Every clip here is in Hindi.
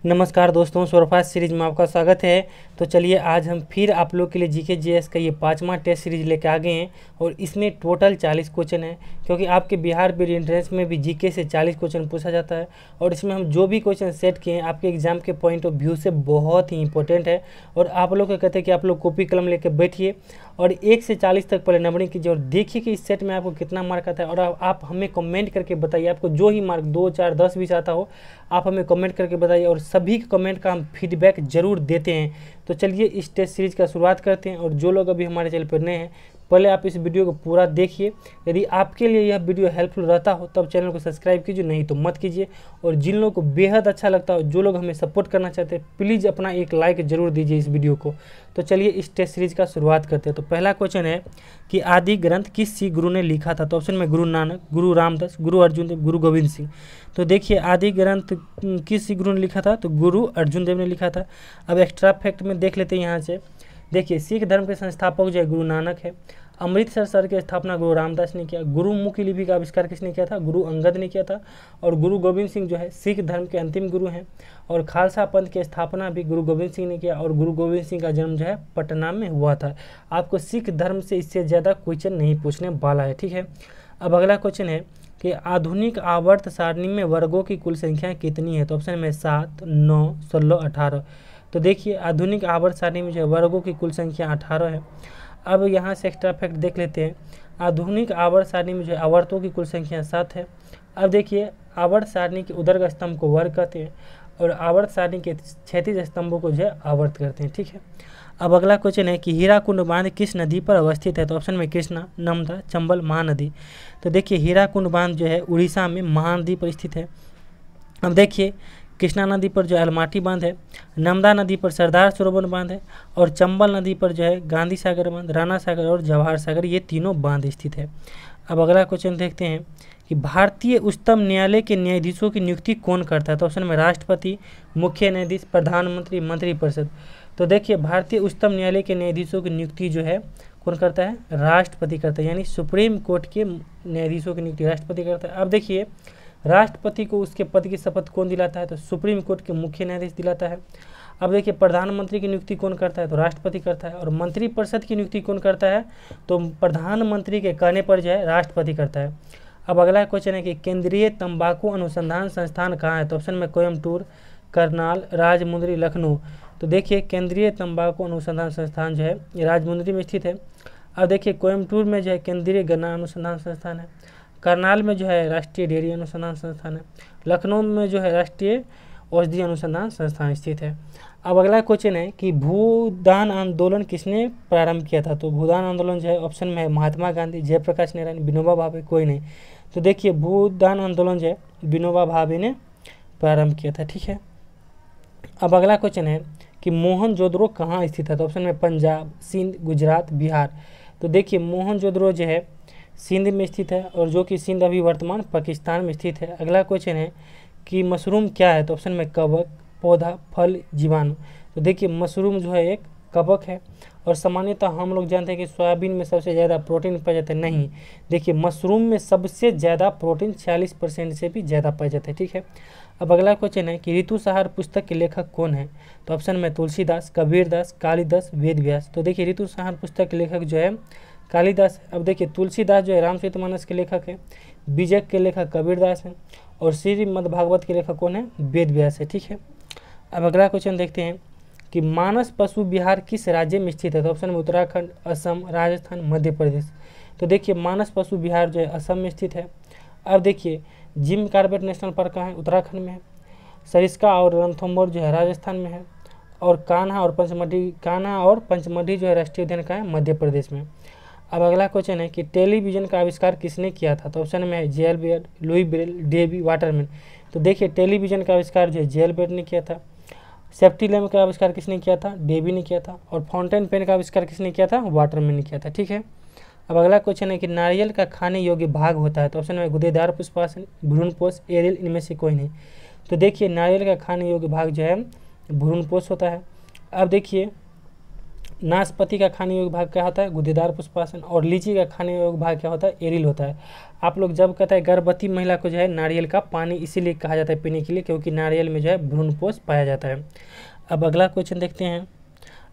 नमस्कार दोस्तों, सुपरफास्ट सीरीज में आपका स्वागत है। तो चलिए आज हम फिर आप लोग के लिए जीके जीएस का ये 5वां टेस्ट सीरीज लेके आ गए हैं और इसमें टोटल 40 क्वेश्चन है, क्योंकि आपके बिहार बोर्ड एंट्रेंस में भी जीके से 40 क्वेश्चन पूछा जाता है। और इसमें हम जो भी क्वेश्चन सेट किए हैं आपके एग्जाम के पॉइंट ऑफ व्यू से बहुत ही इंपॉर्टेंट है। और आप लोग को कहते हैं कि आप लोग कॉपी कलम लेके बैठिए और 1 से 40 तक पहले नंबरिंग कीजिए और देखिए कि इस सेट में आपको कितना मार्क आता है। और आप हमें कमेंट करके बताइए, आपको जो ही मार्क 2, 4, 10, 20 आता हो आप हमें कमेंट करके बताइए और सभी कमेंट का हम फीडबैक जरूर देते हैं। तो चलिए इस टेस्ट सीरीज का शुरुआत करते हैं। और जो लोग अभी हमारे चैनल पर नए हैं, पहले आप इस वीडियो को पूरा देखिए। यदि आपके लिए यह वीडियो हेल्पफुल रहता हो तब चैनल को सब्सक्राइब कीजिए, नहीं तो मत कीजिए। और जिन लोगों को बेहद अच्छा लगता हो, जो लोग हमें सपोर्ट करना चाहते हैं, प्लीज़ अपना एक लाइक जरूर दीजिए इस वीडियो को। तो चलिए इस टेस्ट सीरीज का शुरुआत करते हैं। तो पहला क्वेश्चन है कि आदि ग्रंथ किस सिख गुरु ने लिखा था। तो ऑप्शन में गुरु नानक, गुरु रामदास, गुरु अर्जुन देव, गुरु गोविंद सिंह। तो देखिए आदि ग्रंथ किस सिख गुरु ने लिखा था, तो गुरु अर्जुन देव ने लिखा था। अब एक्स्ट्रा फैक्ट में देख लेते हैं यहाँ से। देखिए सिख धर्म के संस्थापक जो है गुरु नानक है। अमृतसर शहर की स्थापना गुरु रामदास ने किया। गुरुमुखी लिपि का आविष्कार किसने किया था, गुरु अंगद ने किया था। और गुरु गोविंद सिंह जो है सिख धर्म के अंतिम गुरु हैं। और खालसा पंथ की स्थापना भी गुरु गोविंद सिंह ने किया। और गुरु गोविंद सिंह का जन्म जो है पटना में हुआ था। आपको सिख धर्म से इससे ज़्यादा क्वेश्चन नहीं पूछने वाला है, ठीक है। अब अगला क्वेश्चन है कि आधुनिक आवर्त सारणी में वर्गों की कुल संख्या कितनी है। तो ऑप्शन में 7, 9, 16, 18। तो देखिए आधुनिक आवर्त सारणी में जो है वर्गों की कुल संख्या 18 है। अब यहाँ से एक्स्ट्रा फैक्ट देख लेते हैं। आधुनिक आवर्त सारणी में जो है आवर्तों की कुल संख्या 7 है। अब देखिए आवर्त सारणी के उदर्ग स्तंभ को वर्ग कहते हैं और आवर्त सारणी के क्षैतिज स्तंभों को जो है आवर्त करते हैं, ठीक है। अब अगला क्वेश्चन है कि हीराकुंड बांध किस नदी पर अवस्थित है। तो ऑप्शन में कृष्णा, नर्मदा, चंबल, महानदी। तो देखिए हीराकुंड बांध जो है उड़ीसा में महानदी पर स्थित है। अब देखिए कृष्णा नदी पर जो है अलमाटी बांध है, नर्मदा नदी पर सरदार सरोवर बांध है और चंबल नदी पर जो है गांधी सागर बांध, राणा सागर और जवाहर सागर, ये तीनों बांध स्थित है। अब अगला क्वेश्चन देखते हैं कि भारतीय उच्चतम न्यायालय के न्यायाधीशों की नियुक्ति कौन करता है। तो ऑप्शन में राष्ट्रपति, मुख्य न्यायाधीश, प्रधानमंत्री, मंत्रिपरिषद। तो देखिए भारतीय उच्चतम न्यायालय के न्यायाधीशों की नियुक्ति जो है कौन करता है, राष्ट्रपति करता है। यानी सुप्रीम कोर्ट के न्यायाधीशों की नियुक्ति राष्ट्रपति करता है। अब देखिए राष्ट्रपति को उसके पद की शपथ कौन दिलाता है, तो सुप्रीम कोर्ट के मुख्य न्यायाधीश दिलाता है। अब देखिए प्रधानमंत्री की नियुक्ति कौन करता है, तो राष्ट्रपति करता है। और मंत्रिपरिषद की नियुक्ति कौन करता है, तो प्रधानमंत्री के कहने पर जो है राष्ट्रपति करता है। अब अगला क्वेश्चन है कि केंद्रीय तंबाकू अनुसंधान संस्थान कहाँ है। तो ऑप्शन में कोयम्बटूर, करनाल, राजमुंदरी, लखनऊ। तो देखिए केंद्रीय तंबाकू अनुसंधान संस्थान जो है ये राजमुंदरी में स्थित है। अब देखिए कोयम्बटूर में जो है केंद्रीय गन्ना अनुसंधान संस्थान है, करनाल में जो है राष्ट्रीय डेयरी अनुसंधान संस्थान है, लखनऊ में जो है राष्ट्रीय औषधि अनुसंधान संस्थान स्थित है। अब अगला क्वेश्चन है कि भूदान आंदोलन किसने प्रारंभ किया था। तो भूदान आंदोलन जो है ऑप्शन में है महात्मा गांधी, जयप्रकाश नारायण, विनोबा भावे, कोई नहीं। तो देखिए भूदान आंदोलन जो है विनोबा भावे ने प्रारंभ किया था, ठीक है। अब अगला क्वेश्चन है कि मोहनजोदड़ो कहाँ स्थित है। तो ऑप्शन में पंजाब, सिंध, गुजरात, बिहार। तो देखिए मोहनजोदड़ो जो है सिंध में स्थित है और जो कि सिंध अभी वर्तमान पाकिस्तान में स्थित है। अगला क्वेश्चन है कि मशरूम क्या है। तो ऑप्शन में कवक, पौधा, फल, जीवाणु। तो देखिए मशरूम जो है एक कवक है और सामान्यतः हम लोग जानते हैं कि सोयाबीन में सबसे ज़्यादा प्रोटीन पाया जाता है। नहीं, देखिए मशरूम में सबसे ज़्यादा प्रोटीन 40% से भी ज़्यादा पाया जाता है, ठीक है। अब अगला क्वेश्चन है कि ऋतुसंहार पुस्तक के लेखक कौन है। तो ऑप्शन में तुलसीदास, कबीरदास, कालिदास, वेदव्यास। तो देखिए ऋतुसंहार पुस्तक के लेखक जो है कालिदास। अब देखिए तुलसीदास जो है रामचरितमानस के लेखक है, बीजक के लेखक कबीरदास हैं और श्रीमद्भागवत के लेखक कौन है, वेदव्यास है, ठीक है। अब अगला क्वेश्चन देखते हैं कि मानस पशु विहार किस राज्य में स्थित है। तो ऑप्शन में उत्तराखंड, असम, राजस्थान, मध्य प्रदेश। तो देखिए मानस पशु विहार जो है असम में स्थित है। अब देखिए जिम कॉर्बेट नेशनल पार्क कहाँ है, उत्तराखंड में है। सरिस्का और रणथंभौर जो है राजस्थान में है। और कान्हा और पंचमढ़ी जो है राष्ट्रीय उद्यान कहाँ है, मध्य प्रदेश में। अब अगला क्वेश्चन है कि टेलीविजन का आविष्कार किसने किया था। तो ऑप्शन में है J L Baird, Louis Braille, Davy Waterman. तो देखिए टेलीविजन का आविष्कार जो है जेएल बेयर ने किया था। सेफ्टी लैम्प का आविष्कार किसने किया था, डेवी ने किया था। और फाउंटेन पेन का आविष्कार किसने किया था, वाटरमैन ने किया था, ठीक है। अब अगला क्वेश्चन है कि नारियल का खाने योग्य भाग होता है। तो ऑप्शन में गुदेदार पुष्पासन, भ्रूणपोष, एरियल, इनमें से कोई नहीं। तो देखिए नारियल का खाने योग्य भाग जो है भ्रूणपोष होता है। अब देखिए नाशपाती का खाने योग्य भाग क्या होता है? गुदेदार पुष्पासन। और लीची का खाने योग्य भाग क्या होता है? एरिल होता है। आप लोग जब कहते हैं गर्भवती महिला को जो है नारियल का पानी इसीलिए कहा जाता है पीने के लिए, क्योंकि नारियल में जो है भ्रूणपोष पाया जाता है। अब अगला क्वेश्चन देखते हैं।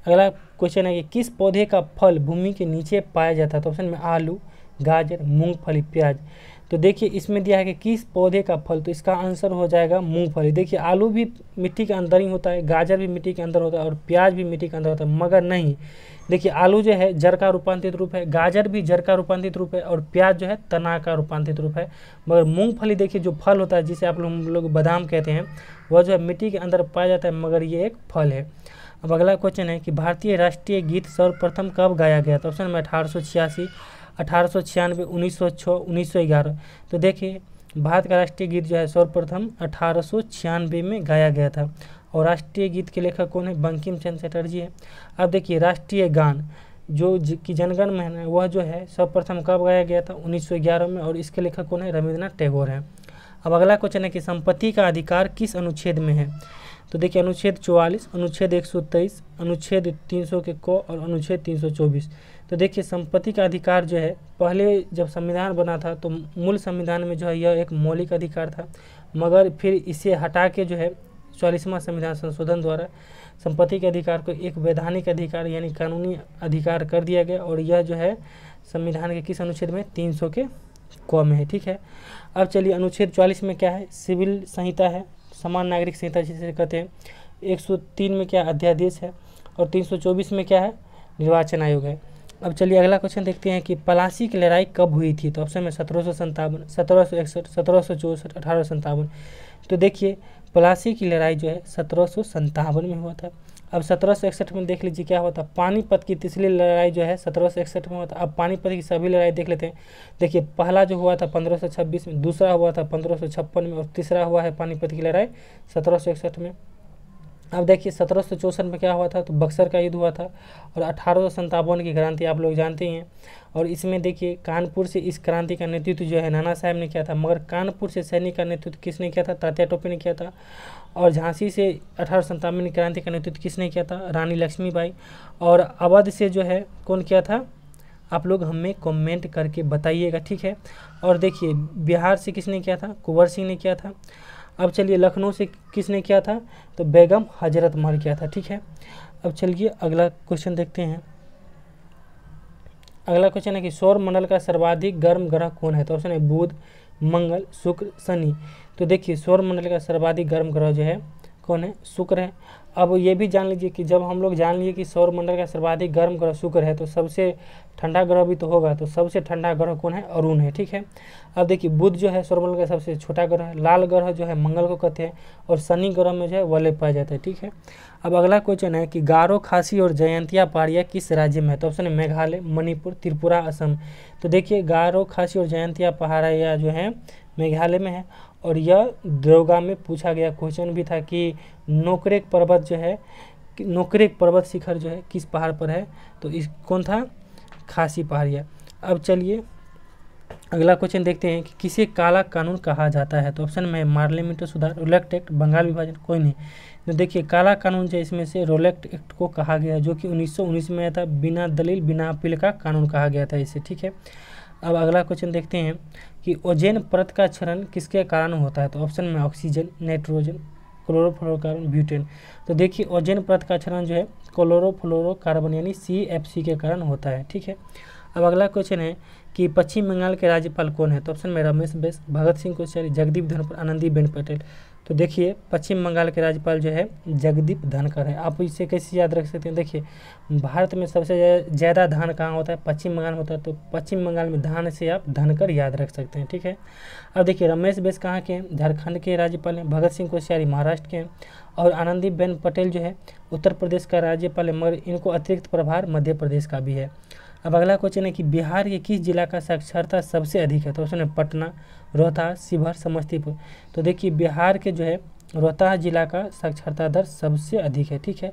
अगला क्वेश्चन है कि किस पौधे का फल भूमि के नीचे पाया जाता है? तो ऑप्शन में आलू, गाजर, मूंगफली, प्याज। तो देखिए इसमें दिया है कि किस पौधे का फल, तो इसका आंसर हो जाएगा मूंगफली। देखिए आलू भी मिट्टी के अंदर ही होता है, गाजर भी मिट्टी के अंदर होता है और प्याज भी मिट्टी के अंदर होता है, मगर नहीं, देखिए आलू जो है जड़ का रूपांतरित रूप है, गाजर भी जड़ का रूपांतरित रूप है और प्याज जो है तना का रूपांतरित रूप है। मगर मूंगफली देखिए जो फल होता है जिसे आप लोग बादाम कहते हैं, वह जो है मिट्टी के अंदर पाया जाता है, मगर ये एक फल है। अब अगला क्वेश्चन है कि भारतीय राष्ट्रीय गीत सर्वप्रथम कब गाया गया? तो ऑप्शन में 1886, 1896, 1906, 1911। तो देखिए भारत का राष्ट्रीय गीत जो है सर्वप्रथम 1896 में गाया गया था। और राष्ट्रीय गीत के लेखक कौन है? बंकिम चंद्र चटर्जी है। अब देखिए राष्ट्रीय गान जो की जनगण मन है वह जो है सर्वप्रथम कब गाया गया था? 1911 में। और इसके लेखक कौन है? रविंद्रनाथ टैगोर है। अब अगला क्वेश्चन है कि संपत्ति का अधिकार किस अनुच्छेद में है? तो देखिए अनुच्छेद 44, अनुच्छेद 123, अनुच्छेद 300 के क और अनुच्छेद 324। तो देखिए संपत्ति का अधिकार जो है पहले जब संविधान बना था तो मूल संविधान में जो है यह एक मौलिक अधिकार था, मगर फिर इसे हटा के जो है 44वां संविधान संशोधन द्वारा संपत्ति के अधिकार को एक वैधानिक अधिकार यानी कानूनी अधिकार कर दिया गया। और यह जो है संविधान के किस अनुच्छेद में? 300 के क में है। ठीक है। अब चलिए अनुच्छेद 44 में क्या है? सिविल संहिता है, समान नागरिक संहिता जिसे कहते हैं। 103 में क्या? अध्यादेश है। और 324 में क्या है? निर्वाचन आयोग है। अब चलिए अगला क्वेश्चन देखते हैं कि प्लासी की लड़ाई कब हुई थी? तो ऑप्शन में 1757, 1761, 1764, 1857। तो देखिए प्लासी की लड़ाई जो है 1757 में हुआ था। अब 1761 में देख लीजिए क्या हुआ था? पानीपत की तीसरी लड़ाई जो है 1761 में हुआ था। अब पानीपत की सभी लड़ाई देख लेते हैं। देखिए पहला जो हुआ था 1526 में, दूसरा हुआ था 1556 में और तीसरा हुआ है पानीपत की लड़ाई 1761 में। अब देखिए 1764 में क्या हुआ था? तो बक्सर का युद्ध हुआ था। और 1857 की क्रांति आप लोग जानते ही हैं। और इसमें देखिए कानपुर से इस क्रांति का नेतृत्व जो है नाना साहब ने किया था, मगर कानपुर से सैनिक का नेतृत्व किसने किया था? तात्या टोपे ने किया था। और झांसी से 1857 की क्रांति का नेतृत्व किसने किया था? रानी लक्ष्मीबाई। और अवध से जो है कौन किया था? आप लोग हमें कमेंट करके बताइएगा। ठीक है। और देखिए बिहार से किसने किया था? कुंवर सिंह ने किया था। अब चलिए लखनऊ से किसने किया था? तो बेगम हजरत महल किया था। ठीक है। अब चलिए अगला क्वेश्चन देखते हैं। अगला क्वेश्चन है कि सौर मंडल का सर्वाधिक गर्म ग्रह कौन है? तो ऑप्शन है बुध, मंगल, शुक्र, शनि। तो देखिए सौर मंडल का सर्वाधिक गर्म ग्रह जो है कौन है? शुक्र है। अब ये भी जान लीजिए कि जब हम लोग जान लिए कि सौर मंडल का सर्वाधिक गर्म ग्रह शुक्र है, तो सबसे ठंडा ग्रह भी तो होगा, तो सबसे ठंडा ग्रह कौन है? अरुण है। ठीक है। अब देखिए बुध जो है सौर मंडल का सबसे छोटा ग्रह है, लाल ग्रह जो है मंगल को कहते हैं, और शनि ग्रह में जो है वलय पाया जाता है। ठीक है। अब अगला क्वेश्चन है कि गारो, खासी और जयंतिया पहाड़ियाँ किस राज्य में है? तो ऑप्शन है मेघालय, मणिपुर, त्रिपुरा, असम। तो देखिए गारो, खासी और जयंतिया पहाड़ियाँ जो है मेघालय में है। और यह द्रोगा में पूछा गया क्वेश्चन भी था कि नोकरेक पर्वत जो है, नोकरेक पर्वत शिखर जो है किस पहाड़ पर है? तो इस कौन था? खासी पहाड़िया। अब चलिए अगला क्वेश्चन देखते हैं कि किसे काला कानून कहा जाता है? तो ऑप्शन में मार्लिमेंटो सुधार, रोलेक्ट एक्ट, बंगाल विभाजन, कोई नहीं। तो देखिए काला कानून जो इसमें से रोलेक्ट एक्ट को कहा गया है, जो कि 1919 में आया था। बिना दलील बिना अपील का कानून कहा गया था इसे। ठीक है। अब अगला क्वेश्चन देखते हैं कि ओजोन परत का क्षरण किसके कारण होता है? तो ऑप्शन में ऑक्सीजन, नाइट्रोजन, क्लोरोफ्लोरोकार्बन, ब्यूटेन। तो देखिए ओजोन परत का क्षरण जो है क्लोरोफ्लोरोकार्बन यानी CFC के कारण होता है। ठीक है। अब अगला क्वेश्चन है कि पश्चिम बंगाल के राज्यपाल कौन है? तो ऑप्शन में रमेश बैस, भगत सिंह कोश्यारी, जगदीप धनखड़, आनंदीबेन पटेल। तो देखिए पश्चिम बंगाल के राज्यपाल जो है जगदीप धनखड़ है। आप इसे कैसे याद रख सकते हैं? देखिए भारत में सबसे ज़्यादा धान कहाँ होता है? पश्चिम बंगाल में होता है। तो पश्चिम बंगाल में धान से आप धनखड़ याद रख सकते हैं। ठीक है। अब देखिए रमेश बैस कहाँ के हैं? झारखंड के राज्यपाल हैं। भगत सिंह कोश्यारी महाराष्ट्र के हैं। और आनंदीबेन पटेल जो है उत्तर प्रदेश का राज्यपाल है, मगर इनको अतिरिक्त प्रभार मध्य प्रदेश का भी है। अब अगला क्वेश्चन है कि बिहार के किस जिला का साक्षरता सबसे अधिक है? तो ऑप्शन है पटना, रोहतास, शिवहर, समस्तीपुर। तो देखिए बिहार के जो है रोहतास जिला का साक्षरता दर सबसे अधिक है। ठीक है।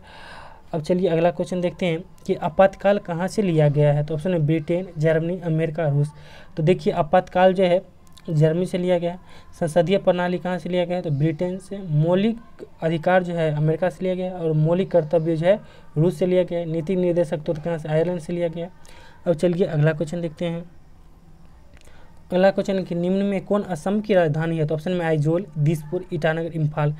अब चलिए अगला क्वेश्चन देखते हैं कि आपातकाल कहाँ से लिया गया है? तो ऑप्शन है ब्रिटेन, जर्मनी, अमेरिका, रूस। तो देखिए आपातकाल जो है जर्मनी से लिया गया है। संसदीय प्रणाली कहाँ से लिया गया है, तो ब्रिटेन से। मौलिक अधिकार जो है अमेरिका से लिया गया है, और मौलिक कर्तव्य जो है रूस से लिया गया है। नीति निर्देशक तत्व कहाँ से, आयरलैंड से लिया गया है। अब चलिए अगला क्वेश्चन देखते हैं। अगला क्वेश्चन कि निम्न में कौन असम की राजधानी है, तो ऑप्शन में आइजोल, दिसपुर, ईटानगर, इम्फाल।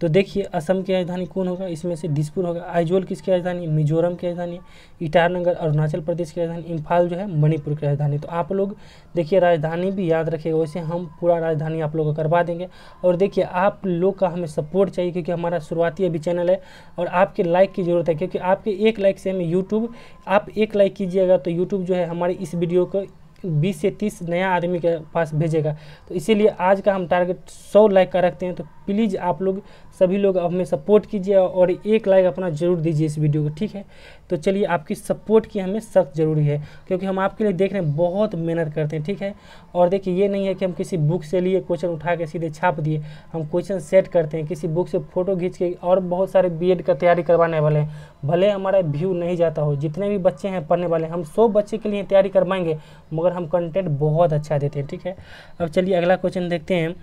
तो देखिए असम की राजधानी कौन होगा, इसमें से दिसपुर होगा। आइजोल किसकी राजधानी, मिजोरम की राजधानी है। ईटानगर अरुणाचल प्रदेश की राजधानी। इम्फाल जो है मणिपुर की राजधानी। तो आप लोग देखिए राजधानी भी याद रखिएगा, वैसे हम पूरा राजधानी आप लोगों को करवा देंगे। और देखिए आप लोग का हमें सपोर्ट चाहिए, क्योंकि हमारा शुरुआती अभी चैनल है और आपके लाइक की ज़रूरत है, क्योंकि आपके एक लाइक से हमें यूट्यूब, आप एक लाइक कीजिएगा तो यूट्यूब जो है हमारी इस वीडियो को 20 से 30 नया आदमी के पास भेजेगा। तो इसीलिए आज का हम टारगेट 100 लाइक का रखते हैं। तो प्लीज़ आप लोग सभी लोग हमें सपोर्ट कीजिए और एक लाइक अपना ज़रूर दीजिए इस वीडियो को, ठीक है। तो चलिए आपकी सपोर्ट की हमें सख्त ज़रूरी है, क्योंकि हम आपके लिए देख रहे हैं बहुत मेहनत करते हैं, ठीक है। और देखिए ये नहीं है कि हम किसी बुक से लिए क्वेश्चन उठा के सीधे छाप दिए, हम क्वेश्चन सेट करते हैं, किसी बुक से फ़ोटो खींच के। और बहुत सारे बीएड का तैयारी करवाने वाले हैं, भले हमारा व्यू नहीं जाता हो, जितने भी बच्चे हैं पढ़ने वाले हम 100 बच्चे के लिए तैयारी करवाएंगे, मगर हम कंटेंट बहुत अच्छा देते हैं, ठीक है। अब चलिए अगला क्वेश्चन देखते हैं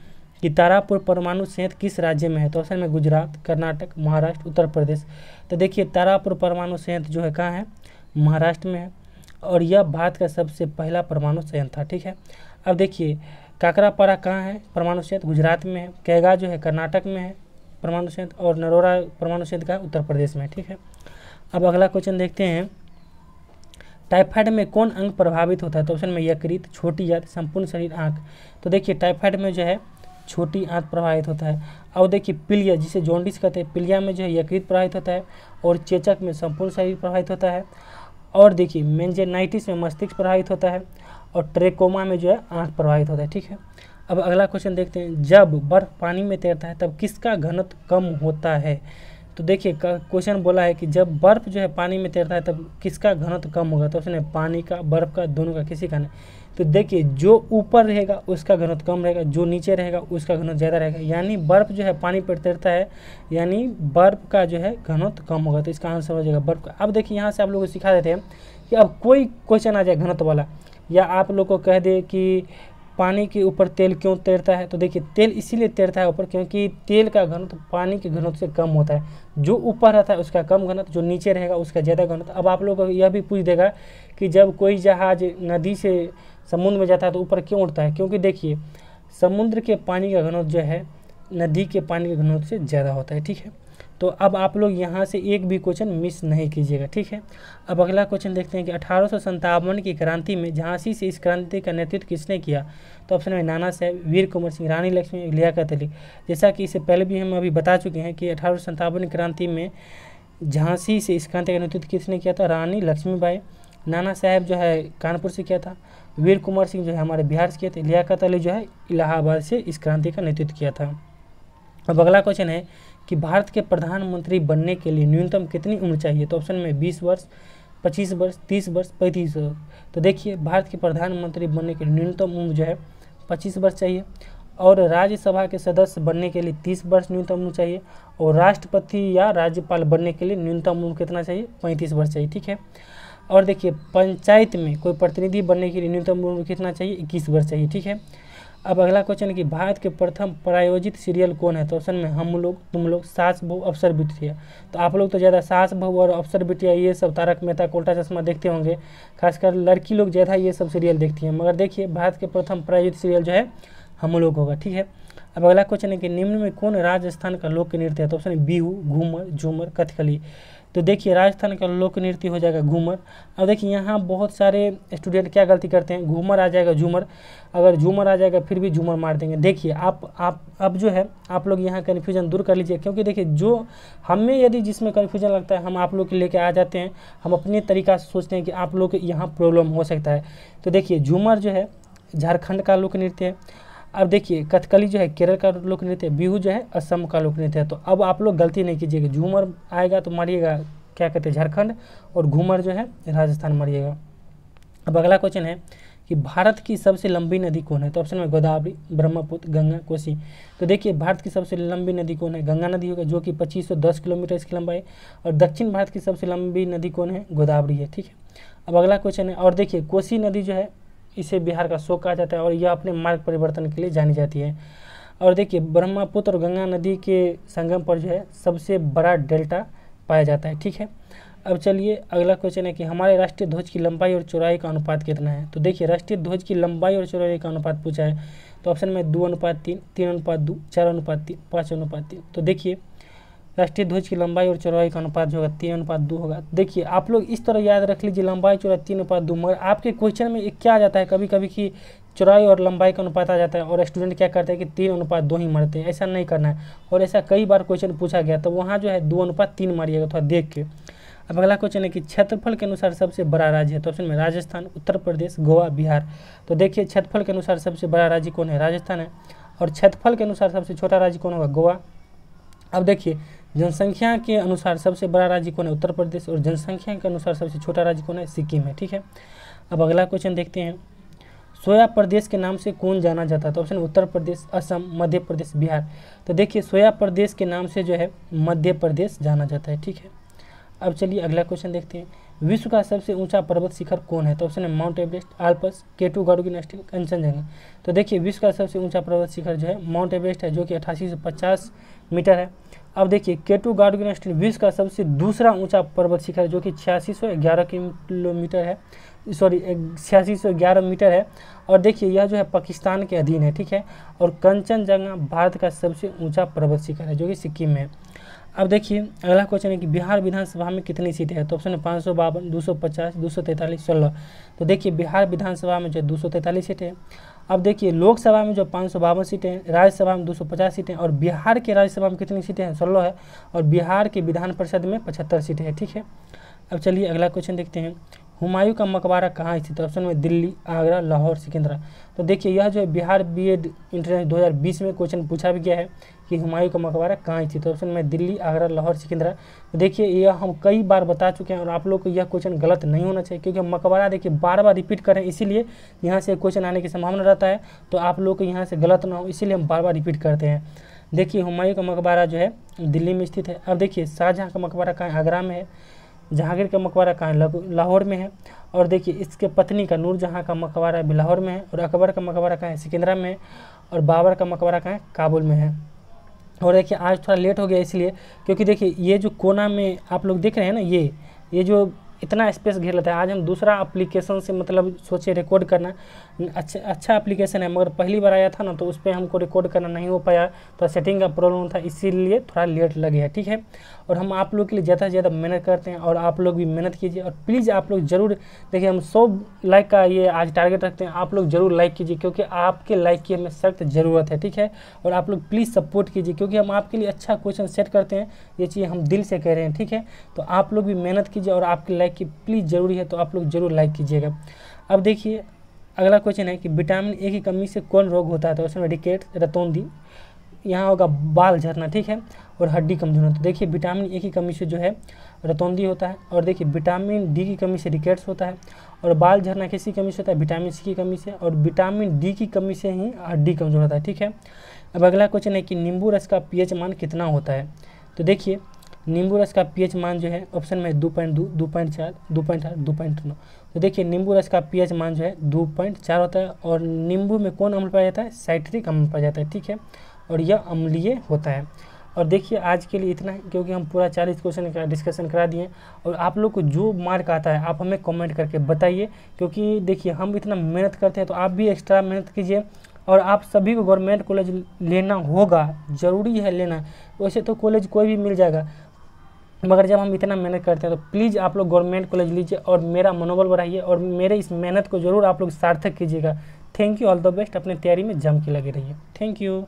कि तारापुर परमाणु संयंत्र किस राज्य में है, तो ऑप्शन में गुजरात, कर्नाटक, महाराष्ट्र, उत्तर प्रदेश। तो देखिए तारापुर परमाणु संयंत्र जो है कहाँ है, महाराष्ट्र में है, और यह भारत का सबसे पहला परमाणु संयंत्र था, ठीक है। अब देखिए काकरापारा कहाँ है परमाणु संयंत्र, गुजरात में है। कैगा जो है कर्नाटक में है परमाणु संयंत्र, और नरोरा परमाणु संयंत्र का उत्तर प्रदेश में है, ठीक है। अब अगला क्वेश्चन देखते हैं, टाइफाइड में कौन अंग प्रभावित होता है, तो ऑप्शन में यकृत, छोटी आंत, संपूर्ण शरीर, आँख। तो देखिए टाइफाइड में जो है छोटी आंत प्रभावित होता है। और देखिए पीलिया जिसे जॉन्डिस कहते हैं, पीलिया में जो है यकृत प्रभावित होता है, और चेचक में संपूर्ण शरीर प्रभावित होता है। और देखिए मेंजेनाइटिस में मस्तिष्क प्रभावित होता है, और ट्रेकोमा में जो है आँख प्रभावित होता है, ठीक है। अब अगला क्वेश्चन देखते हैं, जब बर्फ पानी में तैरता है तब किसका घनत्व कम होता है। तो देखिए क्वेश्चन बोला है कि जब बर्फ जो है पानी में तैरता है तब किसका घनत्व कम होगा, तो उसने पानी का, बर्फ का, दोनों का, किसी का नहीं। तो देखिए जो ऊपर रहेगा उसका घनत्व कम रहेगा, जो नीचे रहेगा उसका घनत्व ज़्यादा रहेगा। यानी बर्फ जो है पानी पर तैरता है, यानी बर्फ का जो है घनत्व कम होगा। तो इसका आंसर हो जाएगा बर्फ का। अब देखिए यहाँ से आप लोगों को सिखा देते हैं कि अब कोई क्वेश्चन आ जाए घनत्व वाला, या आप लोग को कह दे कि पानी के ऊपर तेल क्यों तैरता है, तो देखिए तेल इसीलिए तैरता है ऊपर क्योंकि तेल का घनत्व पानी के घनत्व से कम होता है। जो ऊपर रहता है उसका कम घनत्व, जो नीचे रहेगा उसका ज़्यादा घनत्व। अब आप लोगों को यह भी पूछ देगा कि जब कोई जहाज नदी से समुद्र में जाता है तो ऊपर क्यों उड़ता है, क्योंकि देखिए समुद्र के पानी का घनत्व जो है नदी के पानी के घनत्व से ज़्यादा होता है, ठीक है। तो अब आप लोग यहाँ से एक भी क्वेश्चन मिस नहीं कीजिएगा, ठीक है। अब अगला क्वेश्चन देखते हैं कि 1857 की क्रांति में झांसी से इस क्रांति का नेतृत्व किसने किया, तो ऑप्शन में नाना साहब, वीर कुंवर सिंह, रानी लक्ष्मी, लियाकत अली। जैसा कि इससे पहले भी हम अभी बता चुके हैं कि 1857 क्रांति में झांसी से इस क्रांति का नेतृत्व किसने किया था, रानी लक्ष्मीबाई। नाना साहब जो है कानपुर से किया था, वीर कुंवर सिंह जो है हमारे बिहार से किए थे, लियाकत अली जो है इलाहाबाद से इस क्रांति का नेतृत्व किया था। अब अगला क्वेश्चन है कि भारत के प्रधानमंत्री बनने के लिए न्यूनतम कितनी उम्र चाहिए, तो ऑप्शन में 20 वर्ष, 25 वर्ष, 30 वर्ष, 35 वर्ष। तो देखिए भारत के प्रधानमंत्री बनने के लिए न्यूनतम उम्र जो है 25 वर्ष चाहिए, और राज्यसभा के सदस्य बनने के लिए 30 वर्ष न्यूनतम उम्र चाहिए, और राष्ट्रपति या राज्यपाल बनने के लिए न्यूनतम उम्र कितना चाहिए, 35 वर्ष चाहिए, ठीक है। और देखिए पंचायत में कोई प्रतिनिधि बनने के लिए न्यूनतम उम्र कितना चाहिए, 21 वर्ष चाहिए, ठीक है। अब अगला क्वेश्चन है कि भारत के प्रथम प्रायोजित सीरियल कौन है, तो ऑप्शन में हम लोग, तुम लोग, सास बहू, अफसर बिटिया। तो आप लोग तो ज़्यादा सास बहू और अफसर बिटिया ये सब, तारक मेहता का उल्टा चश्मा देखते होंगे, खासकर लड़की लोग ज़्यादा ये सब सीरियल देखती हैं। मगर देखिए भारत के प्रथम प्रायोजित सीरियल जो है हम लोग होगा, ठीक है। अब अगला क्वेश्चन है कि निम्न में कौन राजस्थान का लोक नृत्य है, तो ऑप्शन बिहू, घूमर, झूमर, कथकली। तो देखिए राजस्थान का लोक नृत्य हो जाएगा घूमर। अब देखिए यहाँ बहुत सारे स्टूडेंट क्या गलती करते हैं, घूमर आ जाएगा झूमर, अगर झूमर आ जाएगा फिर भी झूमर मार देंगे। देखिए आप अब जो है आप लोग यहाँ कन्फ्यूजन दूर कर लीजिए, क्योंकि देखिए जो हमें यदि जिसमें कन्फ्यूजन लगता है हम आप लोग के लेके आ जाते हैं, हम अपने तरीका से सोचते हैं कि आप लोग के यहाँ प्रॉब्लम हो सकता है। तो देखिए झूमर जो है झारखंड का लोक नृत्य है। अब देखिए कथकली जो है केरल का लोक नृत्य है, बिहू जो है असम का लोक नृत्य है। तो अब आप लोग गलती नहीं कीजिएगा, झूमर आएगा तो मारिएगा क्या कहते हैं झारखंड, और घूमर जो है राजस्थान मारिएगा। अब अगला क्वेश्चन है कि भारत की सबसे लंबी नदी कौन है, तो ऑप्शन में गोदावरी, ब्रह्मपुत्र, गंगा, कोसी। तो देखिए भारत की सबसे लंबी नदी कौन है, गंगा नदी होगा जो कि 2510 किलोमीटर इसकी लंबाई, और दक्षिण भारत की सबसे लंबी नदी कौन है, गोदावरी है, ठीक है। अब अगला क्वेश्चन है, और देखिए कोसी नदी जो है इसे बिहार का शोक कहा जाता है और यह अपने मार्ग परिवर्तन के लिए जानी जाती है। और देखिए ब्रह्मपुत्र और गंगा नदी के संगम पर जो है सबसे बड़ा डेल्टा पाया जाता है। ठीक है, अब चलिए अगला क्वेश्चन है कि हमारे राष्ट्रीय ध्वज की लंबाई और चौड़ाई का अनुपात कितना है। तो देखिए राष्ट्रीय ध्वज की लंबाई और चौड़ाई का अनुपात पूछा है, तो ऑप्शन में 2:3, 3:2, 4:3, 5:3। तो देखिए राष्ट्रीय ध्वज की लंबाई और चौड़ाई का अनुपात जो होगा 3:2 होगा। देखिए आप लोग इस तरह याद रख लीजिए लंबाई चौड़ाई 3:2, मगर आपके क्वेश्चन में क्या आ जाता है कभी कभी कि चौड़ाई और लंबाई का अनुपात आ जाता है और स्टूडेंट क्या करते हैं कि 3:2 ही मारते हैं। ऐसा नहीं करना है, और ऐसा कई बार क्वेश्चन पूछा गया तो वहाँ जो है 2:3 मारिएगा थोड़ा देख के। अब अगला क्वेश्चन है कि क्षेत्रफल के अनुसार सबसे बड़ा राज्य है। तो ऑप्शन में राजस्थान, उत्तर प्रदेश, गोवा, बिहार। तो देखिए क्षेत्रफल के अनुसार सबसे बड़ा राज्य कौन है, राजस्थान है, और क्षेत्रफल के अनुसार सबसे छोटा राज्य कौन होगा, गोवा। अब देखिए जनसंख्या के अनुसार सबसे बड़ा राज्य कौन है, उत्तर प्रदेश, और जनसंख्या के अनुसार सबसे छोटा राज्य कौन है, सिक्किम है। ठीक है, अब अगला क्वेश्चन देखते हैं, सोया प्रदेश के नाम से कौन जाना जाता है। तो ऑप्शन उत्तर प्रदेश, असम, मध्य प्रदेश, बिहार। तो देखिए सोया प्रदेश के नाम से जो है मध्य प्रदेश जाना जाता है। ठीक है, अब चलिए अगला क्वेश्चन देखते हैं, विश्व का सबसे ऊंचा पर्वत शिखर कौन है। तो ऑप्शन है माउंट एवरेस्ट, आल्प्स, K2 गार्डुगिन नेशनल, कंचनजंगा। तो देखिए विश्व का सबसे ऊंचा पर्वत शिखर जो है माउंट एवरेस्ट है, जो कि 8850 मीटर है। अब देखिए K2 गार्डुगिन नेशनल विश्व का सबसे दूसरा ऊंचा पर्वत शिखर जो कि 8611 किलोमीटर है, सॉरी 8611 मीटर है। और देखिए यह जो है पाकिस्तान के अधीन है। ठीक है, और कंचनजंगा भारत का सबसे ऊंचा पर्वत शिखर है जो कि सिक्किम में है। अब देखिए अगला क्वेश्चन है कि बिहार विधानसभा में कितनी सीटें हैं। तो ऑप्शन है 552, 250, 243, 16। तो देखिए बिहार विधानसभा में जो 243 सीटें हैं। अब देखिए लोकसभा में जो 552 सीटें हैं, राज्यसभा में 250 सीटें, और बिहार के राज्यसभा में कितनी सीटें हैं, 16 है, और बिहार के विधान परिषद में 75 सीटें हैं। ठीक है, अब चलिए अगला क्वेश्चन देखते हैं, हुमायूं का मकबरा कहाँ स्थित है। ऑप्शन में दिल्ली, आगरा, लाहौर, सिकंदरा। तो देखिए यह जो है बिहार B.Ed इंटरनेशनल 2020 में क्वेश्चन पूछा भी गया है कि हुमायूं का मकबरा कहाँ स्थित है। ऑप्शन में दिल्ली, आगरा, लाहौर, सिकंदरा। तो देखिए यह हम कई बार बता चुके हैं और आप लोग को यह क्वेश्चन गलत नहीं होना चाहिए, क्योंकि मकबरा देखिए बार बार रिपीट करें, इसीलिए यहाँ से क्वेश्चन आने की संभावना रहता है, तो आप लोग को यहाँ से गलत ना हो इसीलिए हम बार बार रिपीट करते हैं। देखिए हुमायूं का मकबरा जो है दिल्ली में स्थित है। अब देखिए शाहजहाँ का मकबरा कहाँ है, आगरा में है। जहांगीर का मकबरा कहाँ है, लाहौर में है। और देखिए इसके पत्नी का नूरजहाँ का मकबरा भी लाहौर में है। और अकबर का मकबरा कहाँ है, सिकंदरा में है। और बाबर का मकबरा कहाँ है, काबुल में है। और देखिए आज थोड़ा लेट हो गया इसलिए, क्योंकि देखिए ये जो कोना में आप लोग देख रहे हैं ना, ये जो इतना स्पेस घेर लेता है, आज हम दूसरा एप्लीकेशन से मतलब सोचे रिकॉर्ड करना, अच्छा एप्लीकेशन है, मगर पहली बार आया था ना तो उस पर हमको रिकॉर्ड करना नहीं हो पाया, तो सेटिंग का प्रॉब्लम था, इसीलिए थोड़ा लेट लगे है। ठीक है, और हम आप लोग के लिए ज़्यादा से ज़्यादा मेहनत करते हैं और आप लोग भी मेहनत कीजिए। और प्लीज़ आप लोग ज़रूर देखिए, हम 100 लाइक का ये आज टारगेट रखते हैं, आप लोग ज़रूर लाइक कीजिए, क्योंकि आपके लाइक की हमें सख्त ज़रूरत है। ठीक है, और आप लोग प्लीज़ सपोर्ट कीजिए, क्योंकि हम आपके लिए अच्छा क्वेश्चन सेट करते हैं, ये चीज़ हम दिल से कह रहे हैं। ठीक है, तो आप लोग भी मेहनत कीजिए और आपकी लाइक की प्लीज़ ज़रूरी है, तो आप लोग ज़रूर लाइक कीजिएगा। अब देखिए अगला क्वेश्चन है कि विटामिन ए की कमी से कौन रोग होता है। तो उसमें रिकेट, रतौंधी, यहाँ होगा बाल झड़ना। ठीक है, और हड्डी कमजोर होना। तो देखिए विटामिन ए की कमी से जो है रतौंधी होता है, और देखिए विटामिन डी की कमी से रिकेट्स होता है, और बाल झड़ना किसी कमी से होता है, विटामिन सी की कमी से, और विटामिन डी की कमी से ही हड्डी कमजोर होता है। ठीक है, अब अगला क्वेश्चन है कि नींबू रस का पीएच मान कितना होता है। तो देखिए नींबू रस का पीएच मान जो है ऑप्शन में 2.2, 2.4, 2.8, 2.9। तो देखिए नींबू रस का पीएच मान जो है 2.4 होता है, और नींबू में कौन अम्ल पाया जाता है, साइट्रिक अम्ल पाया जाता है। ठीक है, और यह अम्लीय होता है। और देखिए आज के लिए इतना है, क्योंकि हम पूरा 40 क्वेश्चन का डिस्कशन करा दिए। और आप लोग को जो मार्क आता है आप हमें कमेंट करके बताइए, क्योंकि देखिए हम इतना मेहनत करते हैं तो आप भी एक्स्ट्रा मेहनत कीजिए। और आप सभी को गवर्नमेंट कॉलेज लेना होगा, ज़रूरी है लेना। वैसे तो कॉलेज कोई भी मिल जाएगा, मगर जब हम इतना मेहनत करते हैं तो प्लीज़ आप लोग गवर्नमेंट कॉलेज लीजिए और मेरा मनोबल बढ़ाइए, और मेरे इस मेहनत को ज़रूर आप लोग सार्थक कीजिएगा। Thank you, all the best. अपने तैयारी में जम के लगे रहिए। Thank you.